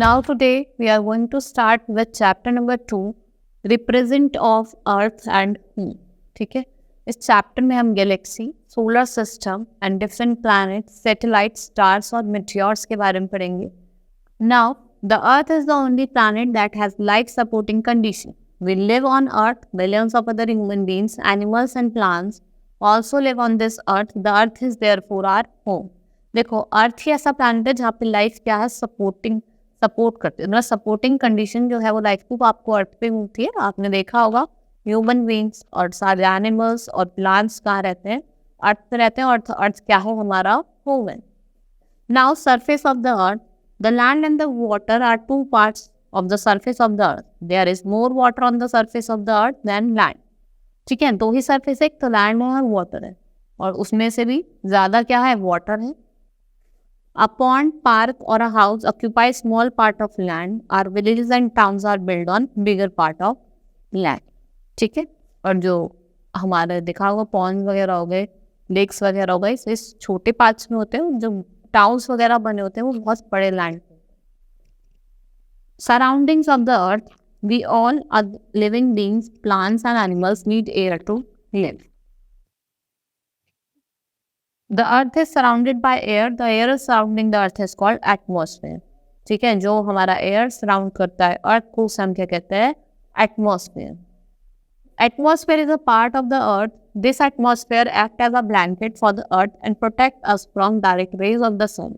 Now today we are going to start with chapter number 2, represent of Earth and Moon. ठीक है, इस chapter में हम Galaxy, solar system and different planet, satellite, stars और meteors के बारे में पढ़ेंगे. Now the Earth is the only planet that has life supporting condition. We live on Earth. Millions of other human beings, animals and plants also live on this Earth. The Earth is therefore our home. देखो, अर्थ ही ऐसा planet है जहाँ पे life क्या है, support करते हैं. मतलब सपोर्टिंग कंडीशन जो है वो लाइफ को आपको अर्थ पे मिलती है. आपने देखा होगा ह्यूमन बींग्स और सारे एनिमल्स और प्लांट्स कहाँ रहते हैं, अर्थ पे रहते हैं. और अर्थ क्या है, हमारा होम है. Now surface of the earth, the land and the water are two parts of the surface of the earth. There is more water on the surface of the earth than land. ठीक है, दो ही surface है, एक तो land है और water है, और उसमें से भी ज्यादा क्या है, वाटर है. A pond, park or a house occupy small part of land. Our villages and towns are built on bigger part of land. ठीक है, और जो हमारे देखा होगा पॉन्ड वगैरह हो गए, लेक्स वगैरह हो गए, इस छोटे पार्ट्स में होते हैं. जो टाउन्स वगैरह बने होते हैं वो बहुत बड़े land. Surroundings of the earth, we all are living beings, plants and animals need air to live. The earth is surrounded by air. The air surrounding the earth is called atmosphere. ठीक है, जो हमारा air surround करता है earth को हम क्या कहते हैं, atmosphere. Atmosphere is a part of the earth. This atmosphere acts as a blanket for the earth and protects us from direct rays of the sun.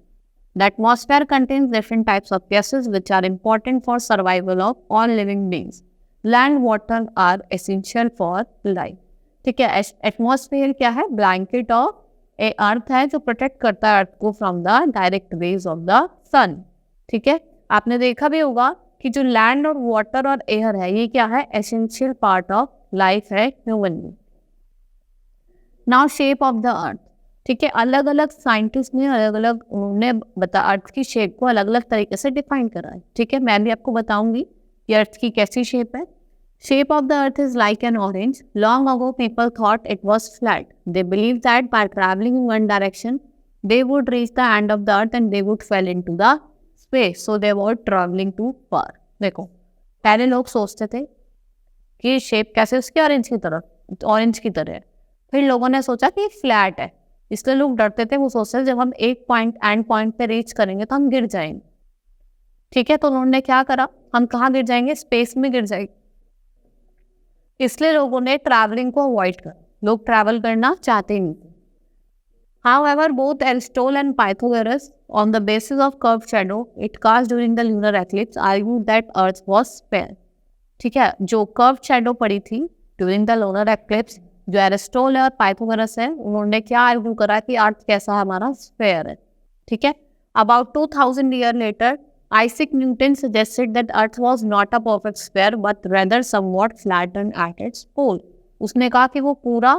The atmosphere contains different types of gases which are important for survival of all living beings. Land, water are essential for life. ठीक है, atmosphere क्या है, blanket of earth है जो protect करता है earth को from the direct rays of the sun. ठीक है, आपने देखा भी होगा कि जो लैंड और वाटर और एयर है ये क्या है, एसेंशियल पार्ट ऑफ लाइफ है human being. Now shape of the अर्थ. ठीक है, अलग अलग साइंटिस्ट ने अलग अलग उन्होंने अर्थ की शेप को अलग अलग तरीके से डिफाइन करा है. ठीक है, मैं भी आपको बताऊंगी कि अर्थ की कैसी शेप है. Shape of the earth is like an orange. Long ago, people thought it was flat. They believed that by traveling in one direction, they would reach the end of the earth and they would fall into the space. So they were traveling too far. देखो, पहले लोग सोचते थे कि shape कैसे उसकी orange की तरह है. फिर लोगों ने सोचा कि फ्लैट है, इसलिए लोग डरते थे. वो सोचते थे जब हम एक एंड पॉइंट पे रीच करेंगे तो हम गिर जाएंगे. ठीक है, तो उन्होंने क्या करा, हम कहाँ गिर जाएंगे, स्पेस में गिर जाएंगे. इसलिए लोगों ने ट्रैवलिंग को अवॉइड कर, लोग ट्रैवल करना चाहते नहीं थे. However, both Aristotle and Pythagoras, on the basis of curved shadow it cast during the lunar eclipse, argued that Earth was sphere. ठीक है, जो curved shadow पड़ी थी during the lunar eclipse, जो एरिस्टोल और पाइथागोरस है, उन्होंने क्या आर्ग्यू करा कि अर्थ कैसा हमारा स्फेयर है. ठीक है, about 2000 years later, Isaac Newton suggested that Earth was not a perfect sphere but rather somewhat flattened at its pole. उसने कहा कि वो पूरा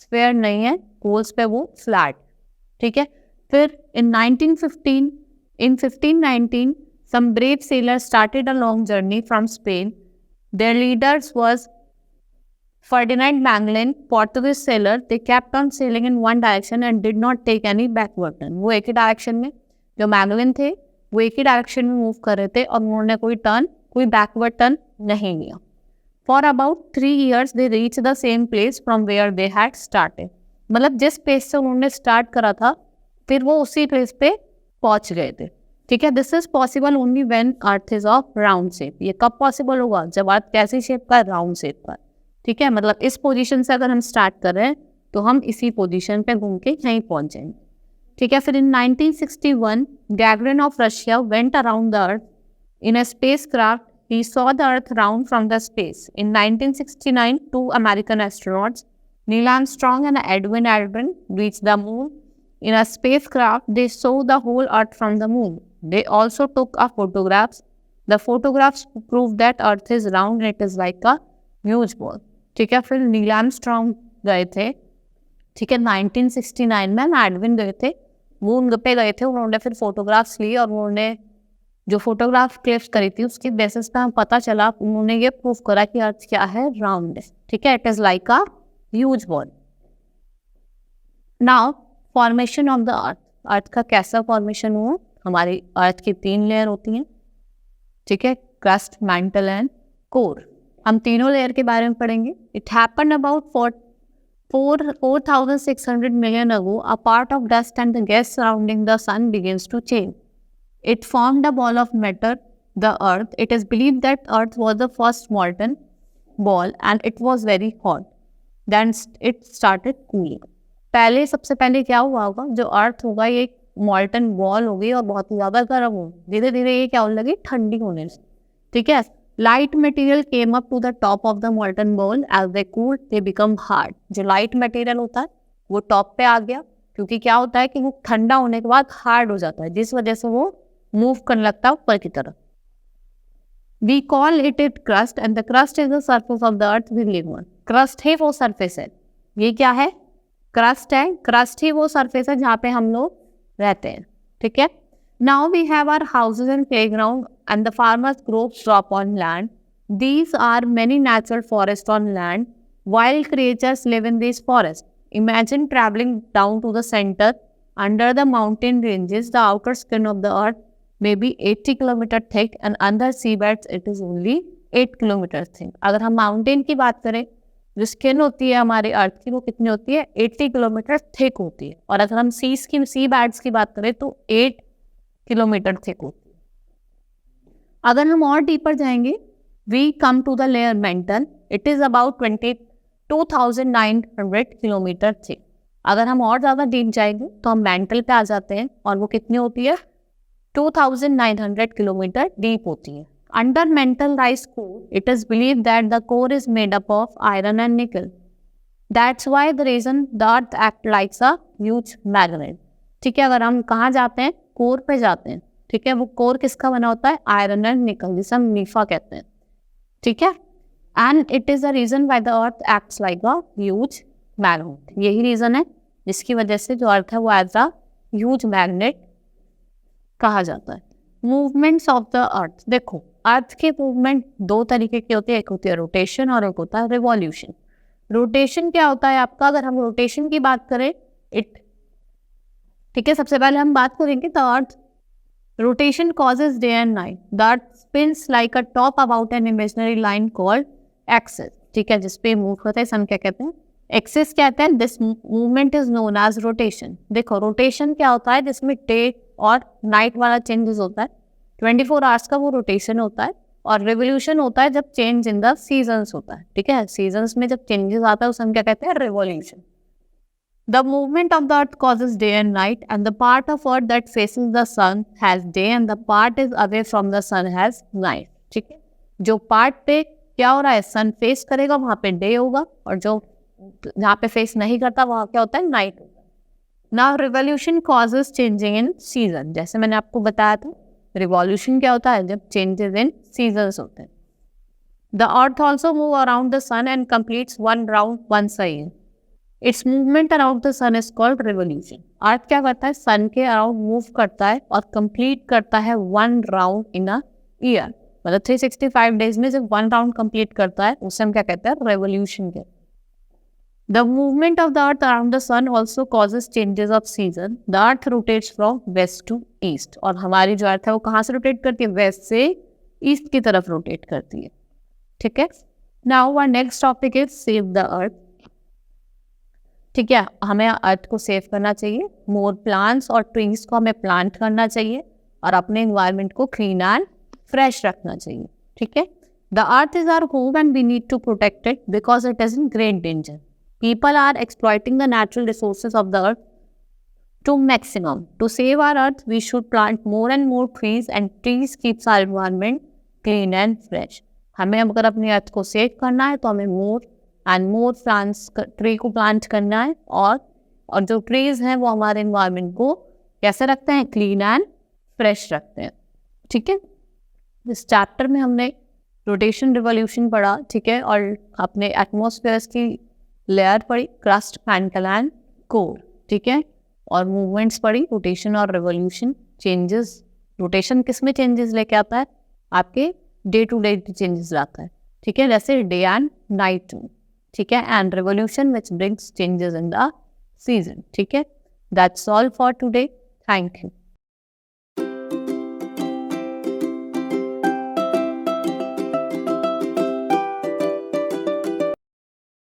स्फेयर नहीं है, पोल्स पे वो फ्लैट. ठीक है, फिर in 1519 some brave sailors started a long journey from Spain. Their leaders was Ferdinand Magellan, Portuguese sailor. They kept on sailing in one direction and did not take any backward turn. वो एक ही direction में, जो Magellan थे वो एक ही direction में move कर रहे थे और उन्होंने कोई बैकवर्ड टर्न नहीं लिया. For about 3 years they reach the same place from where they had started. मतलब जिस प्लेस से उन्होंने स्टार्ट करा था फिर वो उसी प्लेस पे पहुंच गए थे. ठीक है, this is possible only when earth is of round shape. ये कब पॉसिबल होगा, जब अर्थ कैसी शेप का, राउंड शेप का. ठीक है, मतलब इस पोजीशन से अगर हम स्टार्ट कर रहे हैं तो हम इसी पोजीशन पे घूम के यहीं पहुंच जाएंगे. ठीक है, फिर in 1961 Gagarin of Russia went around the earth in a spacecraft. He saw the earth round from the space. In 1969 two American astronauts, Neil Armstrong and Edwin Aldrin, reached the moon. In a spacecraft they saw the whole earth from the moon. They also took photographs. The photographs proved that earth is round and it is like a huge ball. ठीक है, फिर Neil Armstrong गए थे. ठीक है, 1969 में Edwin गए थे, मून पे गए थे. उन्होंने फिर फोटोग्राफ्स लिए और उन्होंने जो फोटोग्राफ क्लिप्स करी थी उसके बेसिस पे हमें पता चला, उन्होंने ये प्रूव करा कि अर्थ क्या है, राउंड है. ठीक है, it is like a huge ball. Now formation of the earth. Earth का कैसा फॉर्मेशन हुआ, हमारी अर्थ की 3 लेयर होती हैं. ठीक है, क्रस्ट, मैंटल एंड कोर। हम तीनों लेयर के बारे में पढ़ेंगे। It happened about 4,600 million ago. A part of dust and the gas surrounding the sun begins to change. It formed a ball of matter, the earth. It is believed that earth was the first molten ball and it was very hot. Then it started cooling. पहले सबसे पहले क्या हुआ होगा, जो अर्थ होगा ये मॉल्टन ball होगी और बहुत ज़्यादा गर्म होगी। धीरे धीरे ये क्या होने लगी, ठंडी होने लगी। ठीक है, light material came up to the top of the molten ball, as they cooled they become hard. जो लाइट मटेरियल होता है वो टॉप पे आ गया, क्योंकि क्या होता है कि वो ठंडा होने के बाद हार्ड हो जाता है, जिस वजह से वो मूव करने लगता है ऊपर की तरफ। We call it crust and the crust is the surface of the earth we live on. Crust है वो सरफेस है, ये क्या है, क्रस्ट है। क्रस्ट ही वो सरफेस है जहाँ पे हम लोग रहते हैं। ठीक है, now we have our houses and playground and the farmers groves drop on land. These are many natural forest on land, wild creatures live in this forest. Imagine travelling down to the centre under the mountain ranges, the outer skin of the earth may be 80 kilometre thick and under seabeds it is only 8 kilometre thick. अगर हम mountain की बात करें, जो skin होती है हमारे अर्थ की वो कितनी होती है, 80 किलोमीटर थिक होती है। और अगर हम सी बैड्स की बात करें तो 8 किलोमीटर थिक होती है। अगर हम और डीपर जाएंगे, we come to the layer mantle, it is about 22,900 kilometre thick. अगर हम और ज़्यादा डीप जाएंगे तो हम मेंटल पे आ जाते हैं और वो कितनी होती है, 2,900 किलोमीटर डीप होती है। Under mantle rise core, it is believe that the core is made up of iron and nickel. That's why the reason the earth act likes a huge magnet. ठीक है, अगर हम कहाँ जाते हैं, कोर पे जाते हैं। ठीक है, वो कोर किसका बना होता है, आयरन एंड निकल, जिसे हम नीफा कहते हैं। ठीक है, and it is the reason why the earth acts like a huge magnet. यही रीजन है जिसकी वजह से जो अर्थ है वो एज अ ह्यूज मैग्नेट कहा जाता है। मूवमेंट्स ऑफ द अर्थ, देखो अर्थ के मूवमेंट दो तरीके के होते हैं, एक होती है रोटेशन और एक होता है रिवॉल्यूशन। रोटेशन क्या होता है आपका, अगर हम रोटेशन की बात करें, ठीक है, सबसे पहले हम बात करेंगे the earth rotation causes day and night. The earth spins like a top about an imaginary line called axis. ठीक है, जिसपे मूव होता है हम क्या कहते हैं, एक्सिस कहते हैं। This movement is known as rotation. देखो रोटेशन क्या होता है, जिसमें डे और नाइट वाला चेंजेस होता है, 24 आवर्स का वो रोटेशन होता है। और रिवोल्यूशन होता है जब चेंज इन द सीजन्स होता है। ठीक है, सीजन्स में जब चेंजेस आता है उसे हम क्या कहते हैं, revolution. The movement of the earth causes day and night and the part of earth that faces the sun has day and the part is away from the sun has night. ठीक है, जो part पे क्या हो रहा है, सन face करेगा वहाँ पे डे होगा, और जो जहाँ पे फेस नहीं करता वहाँ क्या होता है, नाइट होता है। Now revolution causes changing in season. जैसे मैंने आपको बताया था, रिवॉल्यूशन क्या होता है, जब चेंजेस इन सीजन्स होते हैं। The earth also move around the sun and completes one round once a year. Its movement around the sun is called revolution. Earth क्या करता है, सन के अराउंड मूव करता है और कंप्लीट करता है one round in a year. मतलब 365 डेज में जब वन राउंड कंप्लीट करता है उसे हम क्या कहते हैं, रेवोल्यूशन कहते हैं। The movement of the earth around the sun also causes changes of season. The earth rotates from west to east. और हमारी जो अर्थ है वो कहाँ से रोटेट करती है, वेस्ट से ईस्ट की तरफ रोटेट करती है। ठीक है, Now our next topic is save the earth. ठीक है, हमें अर्थ को सेव करना चाहिए। मोर प्लांट्स और ट्रीज को हमें प्लांट करना चाहिए और अपने इन्वायरमेंट को क्लीन एंड फ्रेश रखना चाहिए। ठीक है, the earth is our home and we need to protect it because it is in great danger. People are exploiting the natural resources of the earth to maximum. To save our earth, we should plant more and more trees, and trees keeps our environment clean and fresh. हमें अगर अपनी अर्थ को save करना है तो हमें more and more plants tree को plant करना है, और जो ट्रीज हैं वो हमारे इन्वायरमेंट को कैसे रखते हैं, क्लीन एंड फ्रेश रखते हैं। ठीक है, इस चैप्टर में हमने रोटेशन रिवोल्यूशन पढ़ा। ठीक है, और अपने एटमॉस्फेयर की लेयर पढ़ी, क्रस्ट, मैंटल एंड कोर। ठीक है, और मूवमेंट्स पढ़ी, रोटेशन और रिवोल्यूशन। चेंजेस, रोटेशन किस में चेंजेस लेके आता है, आपके डे टू डे चेंजेस लाता है। ठीक है, जैसे डे एंड नाइट में। ठीक है, and revolution which brings changes in the season. ठीक है, that's all for today, thank you.